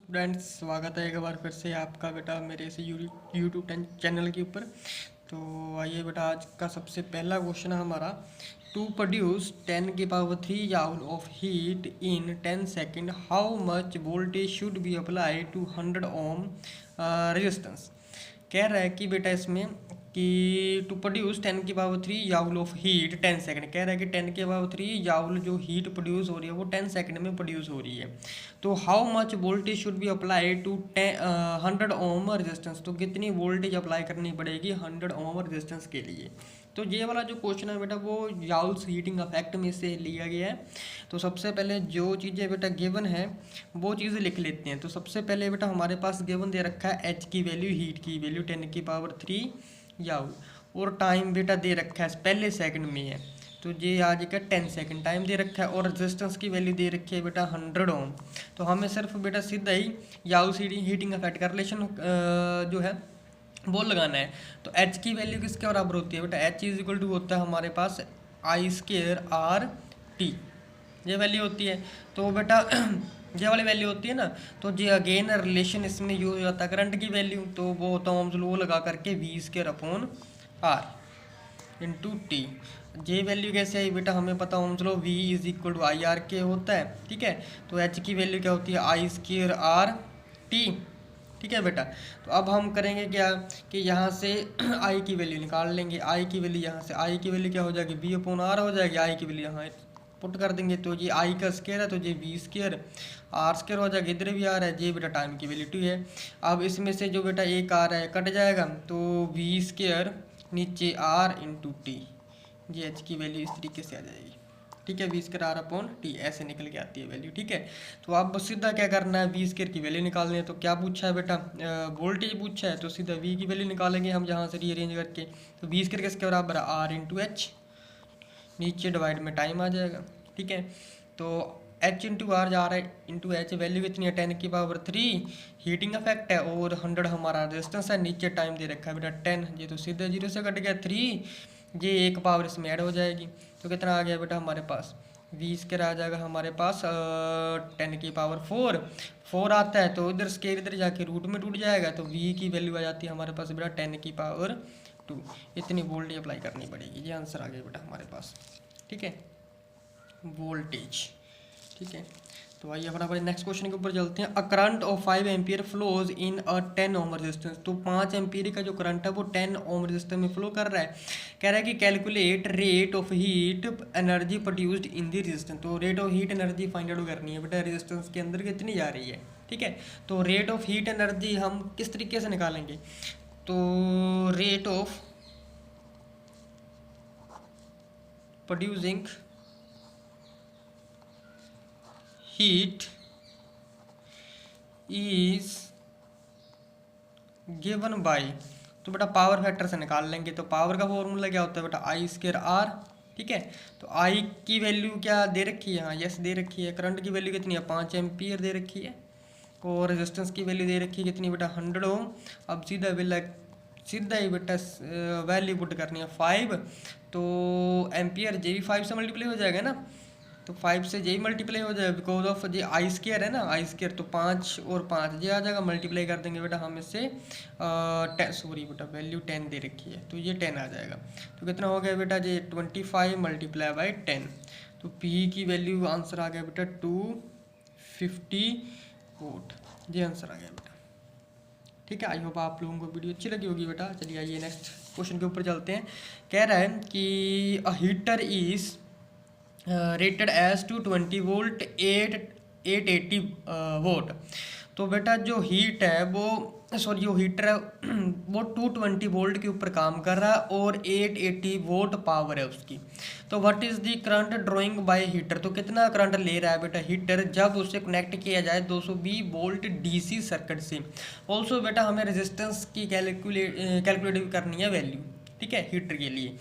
Friends, स्वागत है एक बार फिर से आपका बेटा मेरे इस यूट्यूब चैनल के ऊपर। तो आइए बेटा, आज का सबसे पहला क्वेश्चन है हमारा। To produce 10⁻³ joule of heat in 10 second, how much voltage should be apply to 100 ohm resistance. कह रहा है कि बेटा इसमें कि to produce 10⁻³ joule of heat 10 second. कह रहा है कि 10⁻³ जूल जो हीट प्रोड्यूस हो रही है वो 10 सेकंड में प्रोड्यूस हो रही है। तो how much voltage should be apply to 100 ohm resistance. तो कितनी वोल्टेज अप्लाई करनी पड़ेगी 100 ओम रेजिस्टेंस के लिए। तो ये वाला जो क्वेश्चन है बेटा वो जूल्स हीटिंग इफेक्ट में से लिया गया है। तो सबसे पहले जो चीज़ें बेटा गिवन है वो चीज़ें लिख लेते हैं। तो सबसे पहले बेटा हमारे पास गिवन दे रखा है एच की वैल्यू, हीट की वैल्यू 10⁻³ जूल, और टाइम बेटा दे रखा है पहले सेकंड में है। तो ये आ जाएगा 10 सेकंड टाइम दे रखा है, और रेजिस्टेंस की वैल्यू दे रखी है बेटा 100 ओम। तो हमें सिर्फ बेटा सीधा ही जूल्स हीटिंग इफेक्ट का रिलेशन जो है वो लगाना है। तो एच की वैल्यू किसके बराबर होती है बेटा, एच इज इक्वल टू होता है हमारे पास I²R⁻T, ये वैल्यू होती है। तो बेटा ये वाली वैल्यू होती है ना, तो ये अगेन रिलेशन इसमें यूज हो जाता है करंट की वैल्यू। तो वो होता है ओम्स लॉ लगा करके V²/R इंटू टी। जे वैल्यू कैसे आई बेटा, हमें पता ohm's law V is equal to IR के होता है, ठीक है। तो एच की वैल्यू क्या होती है I²R⁻T, ठीक है बेटा। तो अब हम करेंगे क्या कि यहाँ से I की वैल्यू निकाल लेंगे। I की वैल्यू यहाँ से I की वैल्यू क्या हो जाएगी V/R हो जाएगी। I की वैल्यू यहाँ पुट कर देंगे, तो ये I का स्क्वायर है तो ये V² R² हो जाएगा। इधर भी आ रहा है, ये बेटा टाइम की वैल्यू 2 है। अब इसमें से जो बेटा एक आ रहा है कट जाएगा, तो V² नीचे R इंटू टी, ये एच की वैल्यू इस तरीके से आ जाएगी, ठीक है। V²R/T ऐसे निकल के आती है वैल्यू, ठीक है। तो अब सीधा क्या करना है, V² की वैल्यू निकालनी है। तो क्या पूछा है बेटा, वोल्टेज पूछा है, तो सीधा V की वैल्यू निकालेंगे हम यहाँ से रीअरेंज करके। तो V² किसके बराबर है R इंटू एच, नीचे डिवाइड में टाइम आ जाएगा, ठीक है। तो H इंटू आर जा रहा है इंटू एच, वैल्यू कितनी है 10⁻³ हीटिंग इफेक्ट है, और 100 हमारा रेजिस्टेंस है। नीचे टाइम दे रखा है बेटा 10, ये तो सीधे 0 से कट गया 3, ये एक पावर इसमें ऐड हो जाएगी। तो कितना आ गया बेटा हमारे पास, V² आ जाएगा हमारे पास 10⁻⁴ 4 आता है, तो इधर स्केयर इधर जाके रूट में टूट जाएगा। तो V की वैल्यू आ जाती है हमारे पास बेटा 10⁻²। इतनी वोल्टेज अप्लाई करनी पड़ेगी। ये आंसर आ गया बेटा हमारे पास, ठीक है, वोल्टेज, ठीक है। तो आइए फटाफट नेक्स्ट क्वेश्चन के ऊपर चलते हैं। A current of 5 ampere flows in a 10 Om resistance. तो 5 एम्पियर का जो करंट है वो 10 ओम रेजिस्टेंस में फ्लो कर रहा है। कह रहा है कि calculate rate of heat energy produced in the resistance. तो rate of heat energy find out करनी है बेटा, रेजिस्टेंस के अंदर कितनी जा रही है, ठीक है। तो रेट ऑफ हीट एनर्जी हम किस तरीके से निकालेंगे, तो rate of producing heat is given by, तो बेटा पावर फैक्टर से निकाल लेंगे। तो पावर का फॉर्मूला क्या होता है बेटा I²R, ठीक है। तो I की वैल्यू क्या दे रखी है, हाँ यस दे रखी है। करंट की वैल्यू कितनी है 5 एम्पियर दे रखी है, और रेजिस्टेंस की वैल्यू दे रखी है कितनी बेटा 100 ओम। अब सीधा ही बेटा वैल्यू पुट करनी है 5, तो एम्पियर जे भी 5 से मल्टीप्लाई हो जाएगा ना, तो 5 से जे मल्टीप्लाई हो जाएगा बिकॉज ऑफ जे I² है ना, I²। तो 5 और 5 जे आ जाएगा, मल्टीप्लाई कर देंगे बेटा हम इससे 10, बेटा वैल्यू 10 दे रखी है, तो ये 10 आ जाएगा। तो कितना हो गया बेटा ये 25 मल्टीप्लाई बाई 10। तो P की वैल्यू आंसर आ गया बेटा 250 वोट, ये आंसर आ गया बेटा, ठीक है। आई होप आप लोगों को वीडियो अच्छी लगी होगी बेटा। चलिए आइए नेक्स्ट क्वेश्चन के ऊपर चलते हैं। कह रहा है कि a heater is rated as 220 volt 880 watt. तो बेटा जो हीट है वो जो हीटर है वो 220 वोल्ट के ऊपर काम कर रहा है, और 880 वोट पावर है उसकी। तो what is the current drawing bye heater. तो कितना करंट ले रहा है बेटा हीटर जब उसे कनेक्ट किया जाए 220 वोल्ट डीसी सर्किट से। ऑल्सो बेटा हमें रेजिस्टेंस की कैलकुलेट करनी है वैल्यू, ठीक है, हीटर के लिए।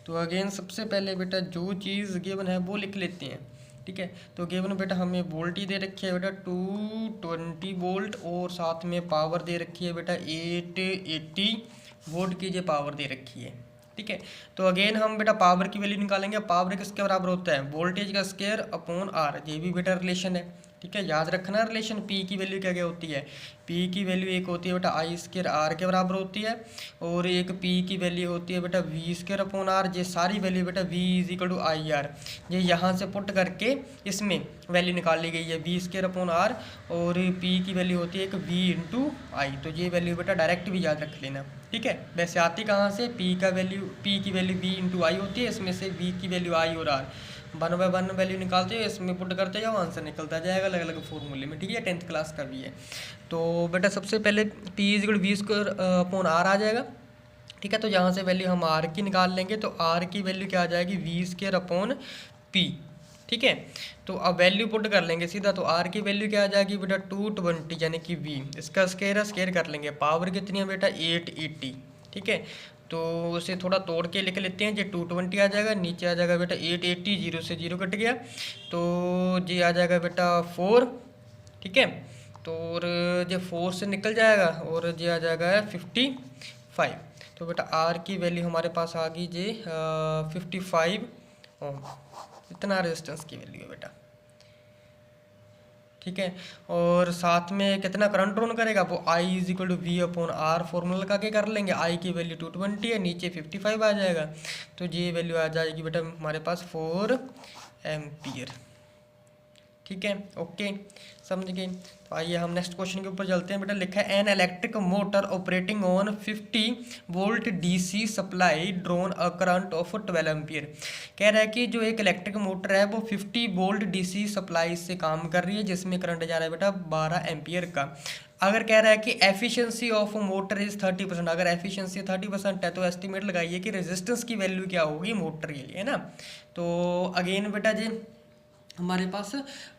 तो अगेन सबसे पहले बेटा जो चीज़ गिवन है वो लिख लेते हैं, ठीक है। तो गिवन बेटा हमें वोल्ट ही दे रखी है बेटा 220 वोल्ट, और साथ में पावर दे रखी है बेटा 880 वोल्ट की जो पावर दे रखी है, ठीक है। तो अगेन हम बेटा पावर की वैल्यू निकालेंगे। पावर किसके बराबर होता है, वोल्टेज का स्क्वायर अपॉन आर, ये भी बेटा रिलेशन है। ठीक है, याद रखना रिलेशन। पी की वैल्यू क्या क्या होती है, पी की वैल्यू एक होती है बेटा आई स्क्र आर के बराबर होती है, और एक पी की वैल्यू होती है बेटा वी स्क्र अपॉन आर। ये सारी वैल्यू बेटा V is equal to I R, ये यहाँ से पुट करके इसमें वैल्यू निकाल ली गई है वी स्क्र अपॉन आर, और पी की वैल्यू होती है एक वी इंटू आई। तो ये वैल्यू बेटा डायरेक्ट भी याद रख लेना, ठीक है। वैसे आती कहाँ से, पी की वैल्यू वी इंटू आई होती है, इसमें से वी की वैल्यू आई और आर 1/1 वैल्यू निकालते हो, इसमें पुट करते जाओ, आंसर निकलता जाएगा अलग अलग फॉर्मूले में, ठीक है। 10th क्लास का भी है। तो बेटा सबसे पहले P is equal V square upon R आ जाएगा, ठीक है। तो यहाँ से वैल्यू हम आर की निकाल लेंगे, तो आर की वैल्यू क्या आ जाएगी, वी स्क्वायर अपॉन पी, ठीक है। तो अब वैल्यू पुट कर लेंगे सीधा, तो आर की वैल्यू क्या आ जाएगी बेटा 220 यानी कि वी, इसका स्क्वायर कर लेंगे, पावर कितनी है बेटा 880, ठीक है। तो उसे थोड़ा तोड़ के लिख लेते हैं, जो 220 आ जाएगा, नीचे आ जाएगा बेटा 880, जीरो से जीरो कट गया, तो जी आ जाएगा बेटा 4, ठीक है। तो और जो 4 से निकल जाएगा और जी आ जाएगा 55। तो बेटा आर की वैल्यू हमारे पास आ गई जी 55 ओम, इतना रेजिस्टेंस की वैल्यू है बेटा, ठीक है। और साथ में कितना करंट ड्रॉन करेगा, वो I is equal to V upon R formula लगा के कर लेंगे। आई की वैल्यू 220 है, नीचे 55 आ जाएगा, तो ये वैल्यू आ जाएगी बेटा हमारे पास 4 एम्पियर, ठीक है। ओके, समझ गए। तो आइए हम नेक्स्ट क्वेश्चन के ऊपर चलते हैं। बेटा लिखा है an electric motor operating on 50 volt DC supply drone a current of 12 ampere. कह रहा है कि जो एक इलेक्ट्रिक मोटर है वो 50 वोल्ट डीसी सप्लाई से काम कर रही है, जिसमें करंट जा रहा है बेटा 12 एम्पियर का। अगर कह रहा है कि एफिशिएंसी ऑफ मोटर इज 30%, अगर एफिशिएंसी 30% है तो एस्टिमेट लगाइए कि रेजिस्टेंस की वैल्यू क्या होगी मोटर के लिए, है ना। तो अगेन बेटा जी हमारे पास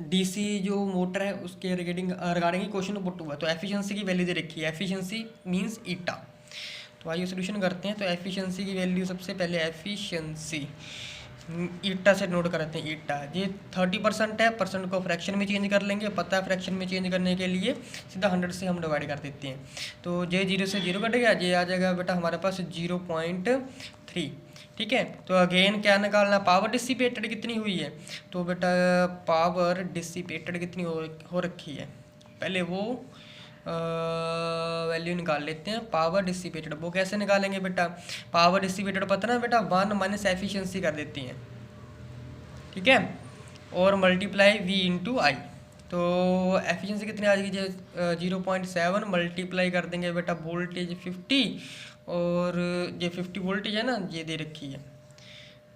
डीसी जो मोटर है उसके रिगार्डिंग क्वेश्चन पुट हुआ, तो एफिशिएंसी की वैल्यू दे रखी है, एफिशिएंसी मींस ईटा। तो आइए सोल्यूशन करते हैं। तो एफिशिएंसी की वैल्यू सबसे पहले एफिशिएंसी ईटा से नोट करते हैं। ईटा ये 30% है, परसेंट को फ्रैक्शन में चेंज कर लेंगे, पता है फ्रैक्शन में चेंज करने के लिए सीधा 100 से हम डिवाइड कर देते हैं। तो जे 0 से 0 कट गया, जे आ जाएगा बेटा हमारे पास 0.3, ठीक है। तो अगेन क्या निकालना, पावर डिसिपेटेड कितनी हुई है, तो बेटा पावर डिसिपेटेड कितनी हो रखी है, पहले वो वैल्यू निकाल लेते हैं। पावर डिसिपेटेड वो कैसे निकालेंगे बेटा, पावर डिसिपेटेड पता ना बेटा 1 माइनस एफिशिएंसी कर देती हैं, ठीक है, और मल्टीप्लाई वी इंटू आई। तो एफिशिएंसी कितनी आ जाएगी, 0.7 मल्टीप्लाई कर देंगे बेटा वोल्टेज 50, और ये 50 वोल्टेज है ना, ये दे रखी है।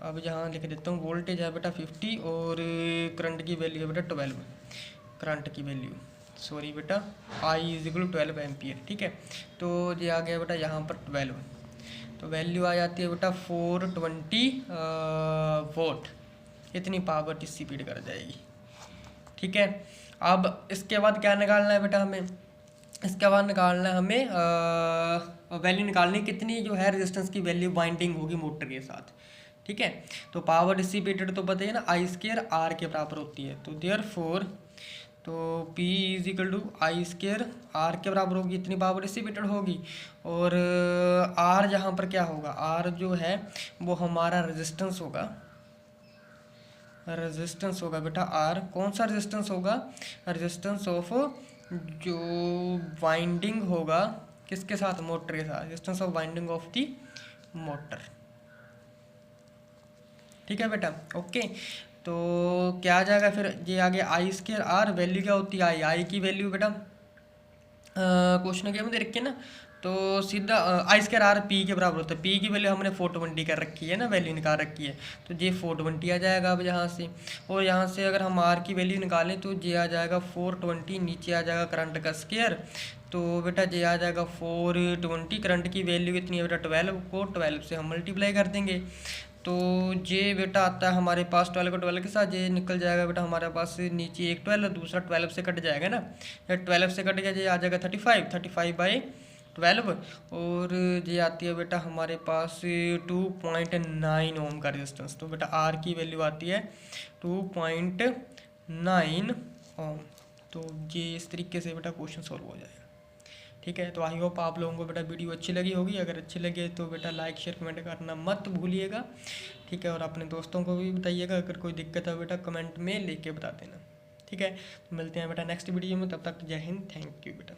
अब यहाँ लिख देता हूँ, वोल्टेज है बेटा 50 और करंट की वैल्यू है बेटा 12, करंट की वैल्यू सॉरी बेटा आई इज इक्वल 12 एम्पियर, ठीक है। तो ये आ गया बेटा यहाँ पर 12, तो वैल्यू आ जाती है बेटा 420 वोट, इतनी पावर डिसिपेट कर जाएगी, ठीक है। अब इसके बाद क्या निकालना है बेटा हमें, इसके बाद निकालना है हमें वैल्यू निकालनी कितनी जो है रेजिस्टेंस की वैल्यू बाइंडिंग होगी मोटर के साथ, ठीक है। तो पावर डिसिपेटेड तो बताइए ना आई स्क्र आर के बराबर होती है, तो देयरफॉर तो P is equal to I square R के बराबर होगी, इतनी पावर डिसिपेटेड होगी। और R जहाँ पर क्या होगा, R जो है वो हमारा रेजिस्टेंस होगा, रेजिस्टेंस होगा बेटा R, कौन सा रेजिस्टेंस होगा, रेजिस्टेंस ऑफ जो वाइंडिंग होगा किसके साथ, मोटर के साथ, resistance of winding of the motor, ठीक है बेटा। ओके, तो क्या आ जाएगा फिर, ये आ गया आई स्क्र आर, वैल्यू क्या होती है आई, आई की वैल्यू बेटा क्वेश्चन के में दे रखी है ना, तो सीधा आई स्क्र आर पी के बराबर होता है, पी की वैल्यू हमने 420 कर रखी है ना, वैल्यू निकाल रखी है, तो ये 420 आ जाएगा अब यहाँ से। और यहाँ से अगर हम आर की वैल्यू निकालें तो ये आ जाएगा 420, नीचे आ जाएगा करंट का स्क्वायर, तो बेटा ये आ जाएगा 420, करंट की वैल्यू कितनी है बेटा 12, को 12 से हम मल्टीप्लाई कर देंगे, तो ये बेटा आता है हमारे पास 12 को 12 के साथ ये निकल जाएगा बेटा हमारे पास, नीचे एक 12 दूसरा 12 से कट जाएगा ना, ये 12 से कट गया, ये आ जाएगा 35/12, और ये आती है बेटा हमारे पास 2.9 ओम का रेजिस्टेंस, तो बेटा आर की वैल्यू आती है 2.9 ओम। तो ये इस तरीके से बेटा क्वेश्चन सॉल्व हो जाएगा, ठीक है। तो आई होप आप लोगों को बेटा वीडियो अच्छी लगी होगी, अगर अच्छी लगे तो बेटा लाइक शेयर कमेंट करना मत भूलिएगा, ठीक है। और अपने दोस्तों को भी बताइएगा, अगर कोई दिक्कत है बेटा कमेंट में लिख के बता देना। ठीक है, मिलते हैं बेटा नेक्स्ट वीडियो में, तब तक जय हिंद, थैंक यू बेटा।